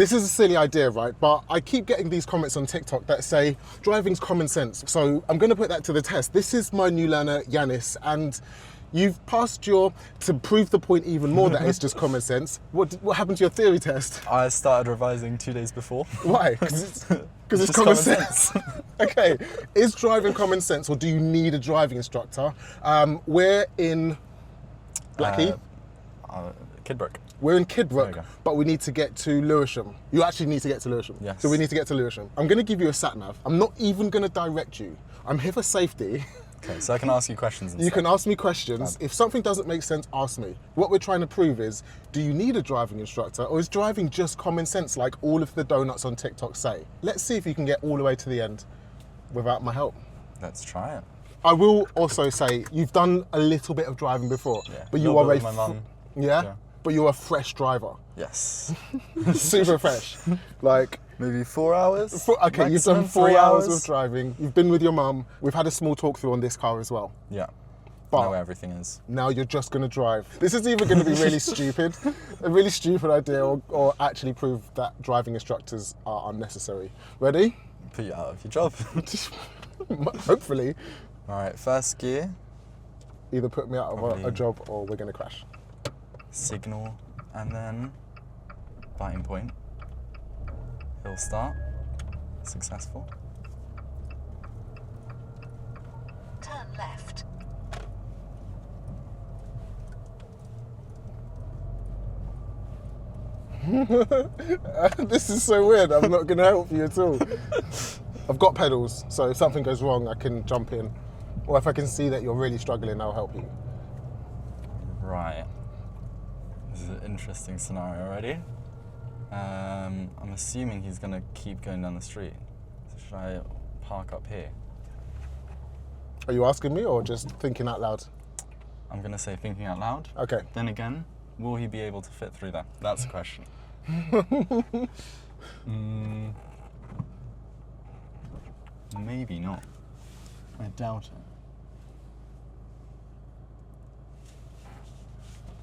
This is a silly idea, right? But I keep getting these comments on TikTok that say, driving's common sense. So I'm gonna put that to the test. This is my new learner, Janis, and you've passed to prove the point even more that it's just common sense. What happened to your theory test? I started revising 2 days before. Why? Because it's common sense. Okay, is driving common sense, or do you need a driving instructor? We're in Blackheath. Kidbrooke. We're in There Kidbrooke, you go. but we need to get to Lewisham. You actually need to get to Lewisham. Yes. So we need to get to Lewisham. I'm going to give you a satnav. I'm not even going to direct you. I'm here for safety. Okay, so I can ask you questions and You stuff. can ask me questions. If something doesn't make sense, ask me. What we're trying to prove is, do you need a driving instructor, or is driving just common sense like all of the donuts on TikTok say? Let's see if you can get all the way to the end without my help. Let's try it. I will also say, you've done a little bit of driving before, Yeah. but you Little are bit with my mum. Yeah? But you're a fresh driver. Yes. Super fresh. Like, Maybe 4 hours? okay, you've Maximum done 4 3 hours of driving. You've been with your mum. We've had a small talk through on this car as well. Yeah. But Know where everything is. now you're just going to drive. This is either going to be really stupid, a really stupid idea, or actually prove that driving instructors are unnecessary. Ready? Put you out of your job. Hopefully. All right, first gear, Either put me out of a Probably. job or we're going to crash. signal, and then biting point. Hill start. Successful. Turn left. This is so weird. I'm not going to help you at all. I've got pedals, so if something goes wrong, I can jump in. Or if I can see that you're really struggling, I'll help you. Right. This is an interesting scenario already. I'm assuming he's going to keep going down the street. So should I park up here? Are you asking me or just thinking out loud? I'm going to say thinking out loud. Okay. Then again, will he be able to fit through that? That's the question. Maybe not. I doubt it.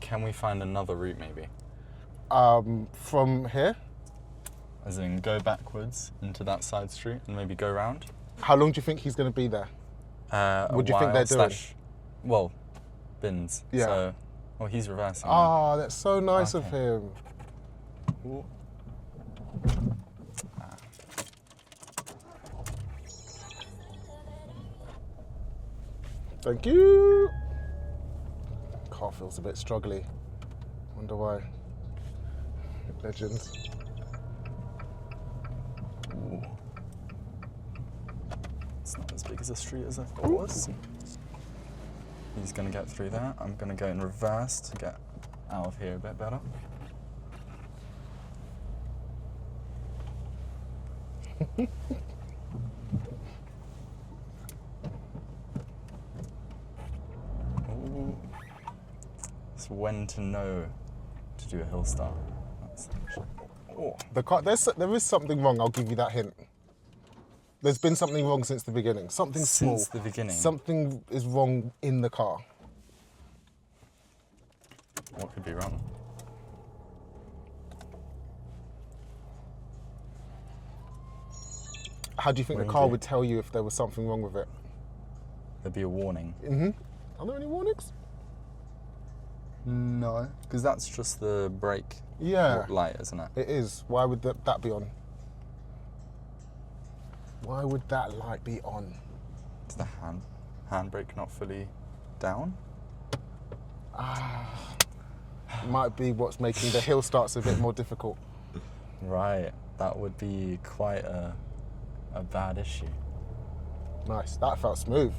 Can we find another route maybe? From here, As in go backwards into that side street and maybe go round? how long do you think he's going to be there? What do you think they're doing? Well, bins. Yeah. So, well, he's reversing. now. Ah, that's so nice of Okay. him. Ooh. Thank you. Car feels a bit struggly. Wonder why. Legend. Ooh. It's not as big as a street as I thought it was. He's gonna get through that. I'm gonna go in reverse to get out of here a bit better. Ooh. It's when to know to do a hill start. That's oh. The car, there is something wrong, I'll give you that hint. There's been something wrong since the beginning. Something small. Since the beginning. Something is wrong in the car. What could be wrong? How do you think the Windy. car would tell you if there was something wrong with it? There'd be a warning. Are there any warnings? No, because that's just the brake Yeah, light, isn't it? it is. Why would that be on? Why would that light be on? Is the handbrake not fully down? Might be what's making the hill starts a bit more difficult. Right, that would be quite a bad issue. Nice, that felt smooth.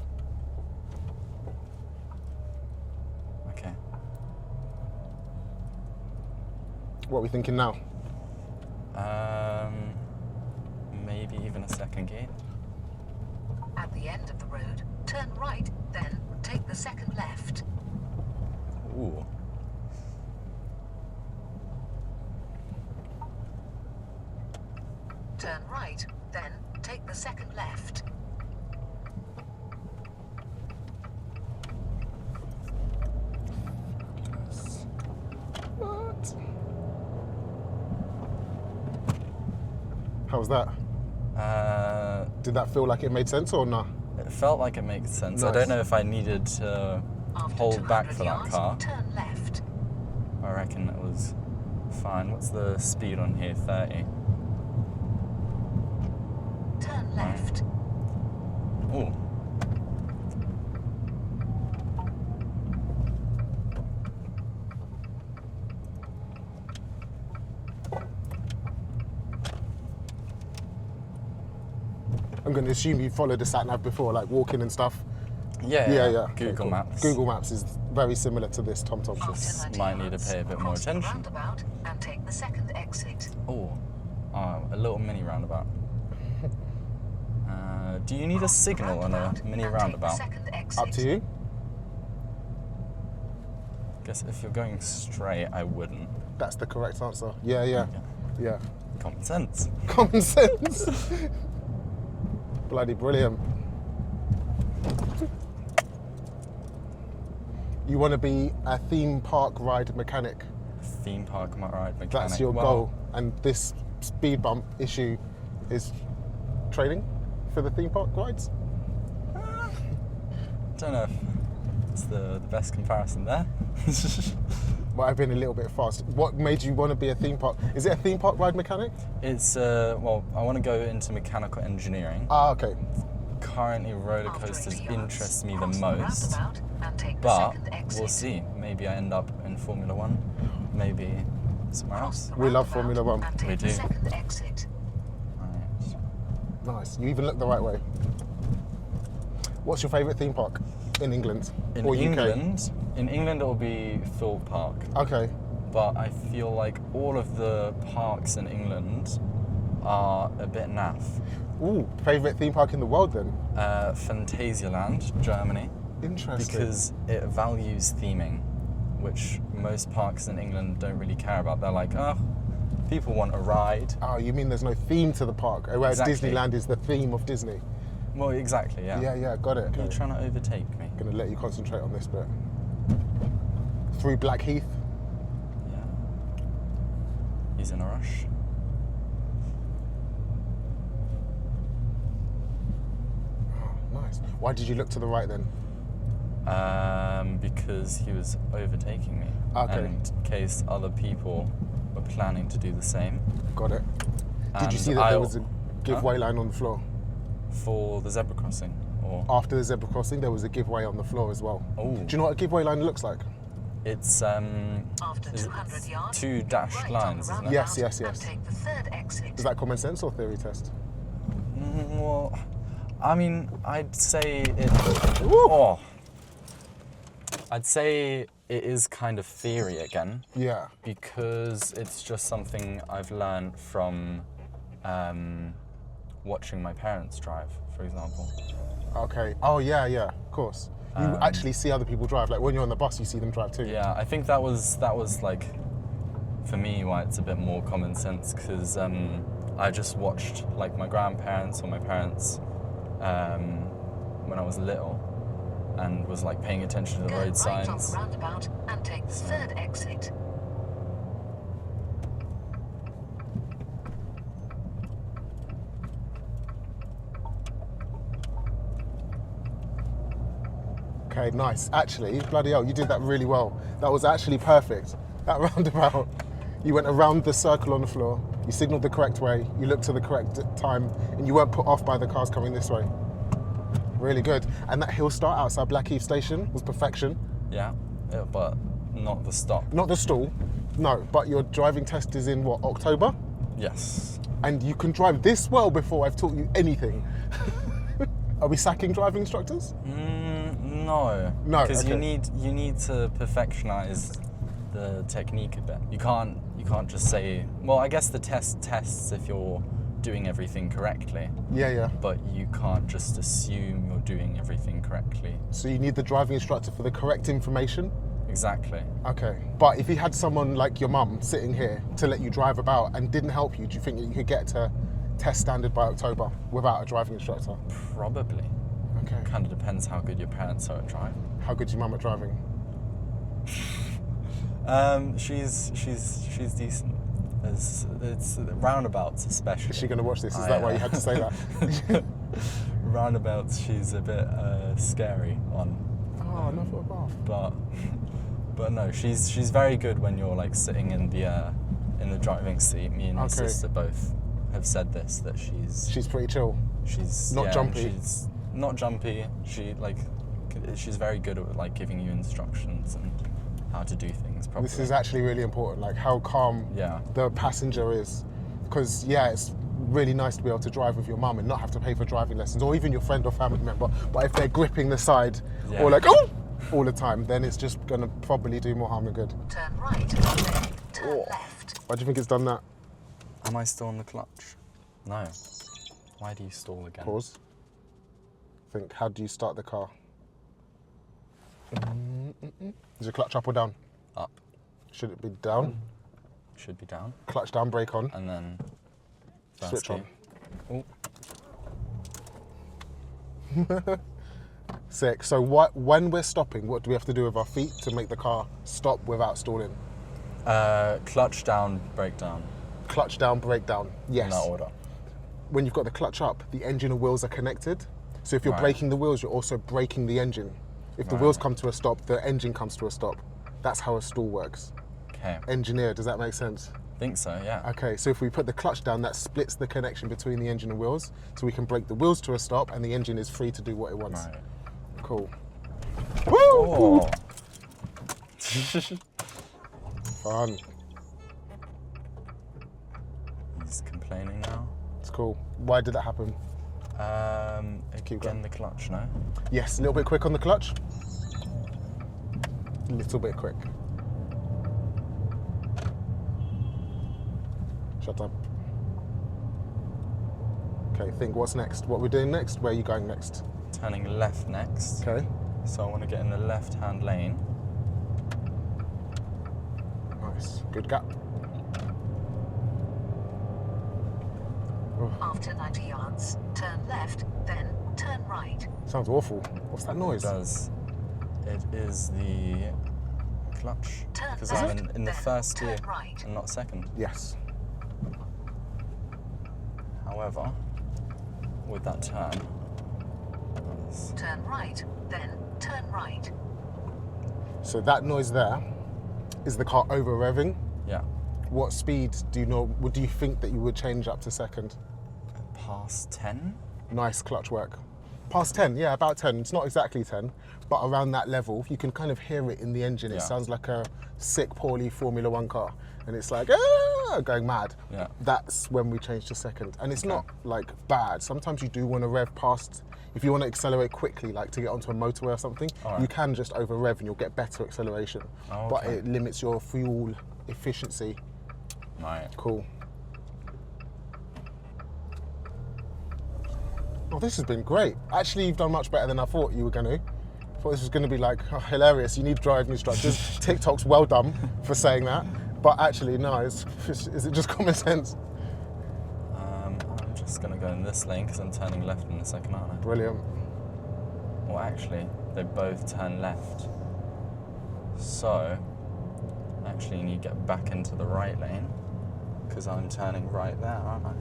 Okay. What are we thinking now? Maybe even a second gear. At the end of the road, turn right, then take the second left. Ooh. Turn right, then take the second left. What? How was that? Did that feel like it made sense or not? It felt like it makes sense. I Nice. don't know if I needed to After hold back 200 for that yards, car. turn left. I reckon it was fine. What's the speed on here? 30. Turn left. Oh. I'm going to assume you followed the satnav before, like walking and stuff. Yeah. Yeah. Okay, Google cool. Maps. Google Maps is very similar to this TomTom. After Just 90 might need to yards, pay a bit more cross the attention. roundabout and take the second exit. Oh. A little mini roundabout. Do you need a Cross the signal on a roundabout mini and take the roundabout? second exit. Up to you. Guess if you're going straight, I wouldn't. That's the correct answer. Yeah. Common sense. Common sense. Bloody brilliant. You want to be a theme park ride mechanic. Theme park ride mechanic. That's your Well, goal. And this speed bump issue is training for the theme park rides? Don't know if it's the best comparison there. Might have been a little bit fast. What made you want to be a theme park? Is it a theme park ride mechanic? It's, well, I want to go into mechanical engineering. Ah, okay. Currently, roller After coasters 80 yards, interest me the cross most. roundabout and take the But second exit. we'll see. Maybe I end up in Formula One. Maybe somewhere Cross else. the We love roundabout Formula One. and take We the do. second exit. Right. Nice. You even look the right way. What's your favourite theme park in England In or UK? in England, it'll be Thorpe Park. Okay. But I feel like all of the parks in England are a bit naff. Ooh, favourite theme park in the world then? Phantasialand, Germany, Interesting. because it values theming, which most parks in England don't really care about. They're like, oh, people want a ride. Oh, you mean there's no theme to the park? Whereas Exactly. Disneyland is the theme of Disney. Well, exactly, yeah. Yeah, got it. Are you trying to overtake me? Gonna let you concentrate on this bit. Through Blackheath. Yeah. He's in a rush. Oh, nice. Why did you look to the right then? Because he was overtaking me. Okay. And in case other people were planning to do the same. Got it. Did you And see that there was a Huh? giveaway line on the floor? For the zebra crossing? Or After the zebra crossing, there was a giveaway on the floor as well. Oh. Do you know what a giveaway line looks like? it's After is it 200 yards, two take dashed right lines, on isn't the it? Yes, roundabout yes. And take the third exit. Is that common sense or theory test? Well, I mean, I'd say it. Oh, I'd say it is kind of theory again, Yeah. because it's just something I've learned from watching my parents drive, for example. Okay. Oh, yeah, of course. You actually see other people drive. Like when you're on the bus, you see them drive too. Yeah, I think that was like, for me, why it's a bit more common sense, because I just watched like my grandparents or my parents when I was little, and was like paying attention to the Go road right on signs. the roundabout and take the third exit. Okay, nice. Actually, bloody hell, you did that really well. That was actually perfect. That roundabout. You went around the circle on the floor, you signalled the correct way, you looked to the correct time, and you weren't put off by the cars coming this way. Really good. And that hill start outside Blackheath Station was perfection. Yeah, but not the stop. Not the stall, no, but your driving test is in what, October? Yes. And you can drive this well before I've taught you anything. Are we sacking driving instructors? No. No, Because okay. you need to perfectionize the technique a bit. You can't just say, well, I guess the test tests if you're doing everything correctly, Yeah. but you can't just assume you're doing everything correctly. So you need the driving instructor for the correct information? Exactly. Okay. But if you had someone like your mum sitting here to let you drive about and didn't help you, do you think that you could get to test standard by October without a driving instructor? Probably. Okay. Kind of depends how good your parents are at driving. How good's your mum at driving? She's decent. It's roundabouts especially. Is she going to watch this? Is that why you had to say that? Roundabouts, she's a bit scary on. Oh, not for a bath. But no, she's very good when you're like sitting in the driving seat. Me and my sister both have said this, that she's pretty chill. She's not jumpy. She's not jumpy. She's very good at like giving you instructions and how to do things properly. This is actually really important, like how calm the passenger is, because it's really nice to be able to drive with your mum and not have to pay for driving lessons, or even your friend or family member. But if they're gripping the side or like all the time, then it's just going to probably do more harm than good. Turn right, then turn left. Why do you think it's done that? Am I still on the clutch? No. Why do you stall again? Pause. Think, how do you start the car? Is your clutch up or down? Up. Should it be down? Should be down. Clutch down, brake on. And then switch on. Oh. Sick. So when we're stopping, what do we have to do with our feet to make the car stop without stalling? Clutch down, brake down. Clutch down, brake down. Yes. In that order. When you've got the clutch up, the engine and wheels are connected. So if you're braking the wheels, you're also braking the engine. If the wheels come to a stop, the engine comes to a stop. That's how a stall works. Okay. Engineer, does that make sense? I think so, yeah. Okay, so if we put the clutch down, that splits the connection between the engine and wheels, so we can brake the wheels to a stop and the engine is free to do what it wants. Right. Cool. Woo! Oh. Fun. He's complaining now. It's cool. Why did that happen? Again, the clutch, no? Yes, a little bit quick on the clutch. A little bit quick. Shut up. Okay, think what's next? What we're doing next? Where are you going next? Turning left next. Okay. So I want to get in the left-hand lane. Nice. Good gap. After 90 yards, turn left, then turn right. Sounds awful. What's that noise? It does. It is the clutch. Turn Because left, I'm in the then first turn gear right. and not second. Yes. However, with that turn, Turn right, then turn right. So that noise there is the car over-revving. yeah, What speed do you know? Would you think that you would change up to second? past 10. Nice clutch work. Past 10, yeah, about 10. It's not exactly 10, but around that level, you can kind of hear it in the engine. It Yeah. sounds like a sick, poorly Formula One car. And it's like, going mad. Yeah. That's when we change to second. And it's not like bad. Sometimes you do want to rev past, if you want to accelerate quickly, like to get onto a motorway or something, Alright. you can just over rev and you'll get better acceleration. Oh, But okay. it limits your fuel efficiency. Right. Cool. Oh, this has been great. Actually, you've done much better than I thought you were going to. I thought this was going to be like hilarious. You need driving instructors. TikTok's well done for saying that. But actually, no, is it just common sense? I'm just going to go in this lane because I'm turning left in a second, aren't I? Brilliant. Well, actually, they both turn left. So, actually, you need to get back into the right lane because I'm turning right there, aren't I?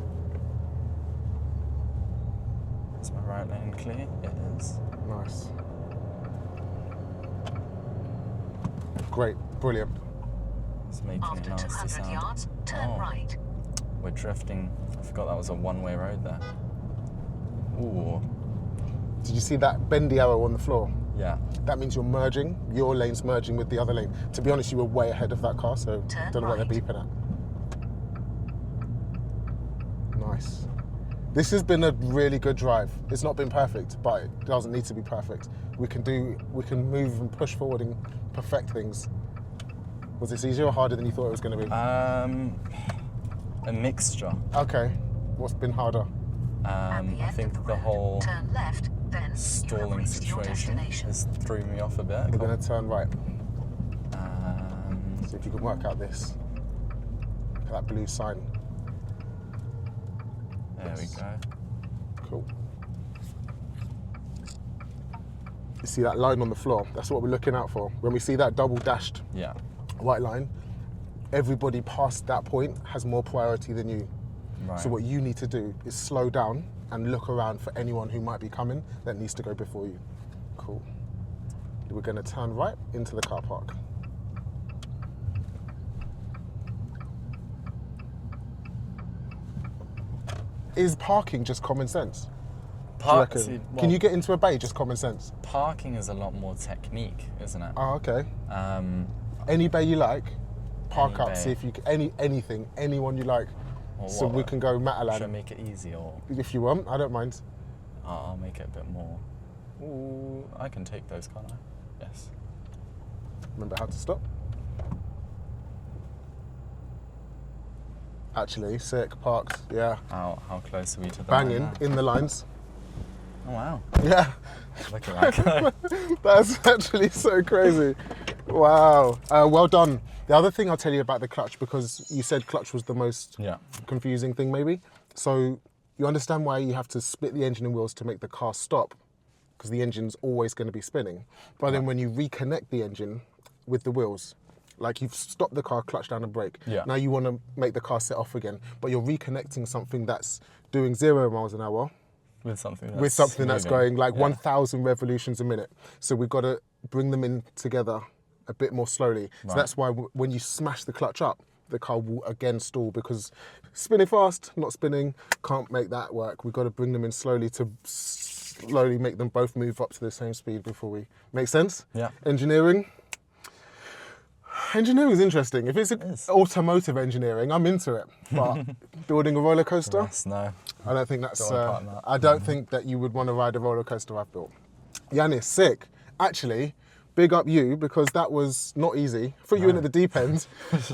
Is my right lane clear? It is. Nice. Great. Brilliant. It's making After a nasty 200 sound. yards, turn right. We're drifting. I forgot that was a one-way road there. Ooh. Did you see that bendy arrow on the floor? Yeah. That means you're merging. Your lane's merging with the other lane. To be honest, you were way ahead of that car, so Turn don't know what they're right. beeping at. Nice. This has been a really good drive. It's not been perfect, but it doesn't need to be perfect. We can move and push forward and perfect things. Was this easier or harder than you thought it was going to be? A mixture. Okay. What's been harder? At the I end think of the road, whole turn left, then you have stalling reached your situation destination. has threw me off a bit. We're going to turn right. Um, See if you can work out this. That blue sign. there we go. Cool. You see that line on the floor? That's what we're looking out for. When we see that double dashed Yeah. white line, everybody past that point has more priority than you. Right. So what you need to do is slow down and look around for anyone who might be coming that needs to go before you. Cool. We're going to turn right into the car park. Is parking just common sense? Do you reckon? See, Can you get into a bay just common sense? Parking is a lot more technique, isn't it? Oh, okay. Any bay you like, park up. See if you can, anyone you like. Or So what? we can go Should I Matalan make it easy, or if you want. I don't mind. I'll make it a bit more. Ooh, I can take those, can't I? Yes. Remember how to stop. Actually, sick, parked, yeah. How close are we to the Banging line now? in the lines. Oh wow! Yeah, Look at that guy. that's actually so crazy. Wow, well done. The other thing I'll tell you about the clutch, because you said clutch was the most Yeah. confusing thing maybe. So you understand why you have to split the engine and wheels to make the car stop, because the engine's always going to be spinning. But then when you reconnect the engine with the wheels, like you've stopped the car, clutch down and brake. Yeah. Now you want to make the car set off again, but you're reconnecting something that's doing 0 miles an hour With something that's with something that's moving. going like Yeah. 1,000 revolutions a minute. So we've got to bring them in together a bit more slowly. So Right. that's why when you smash the clutch up, the car will again stall, because spinning fast, not spinning, can't make that work. We've got to bring them in slowly to slowly make them both move up to the same speed before we... Make sense? Yeah. Engineering is interesting. If it's is. automotive engineering, I'm into it. But building a roller coaster, Yes, no. I don't think that's. Don't want part in that. I don't think that you would want to ride a roller coaster I've built. Janis, sick. Actually, big up you, because that was not easy. Threw you in at the deep end,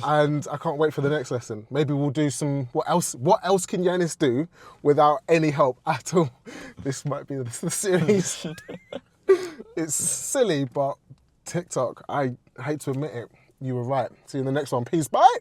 and I can't wait for the next lesson. Maybe we'll do some. What else can Janis do without any help at all? This might be the series. It's silly, but TikTok. I hate to admit it. You were right. See you in the next one. Peace. Bye.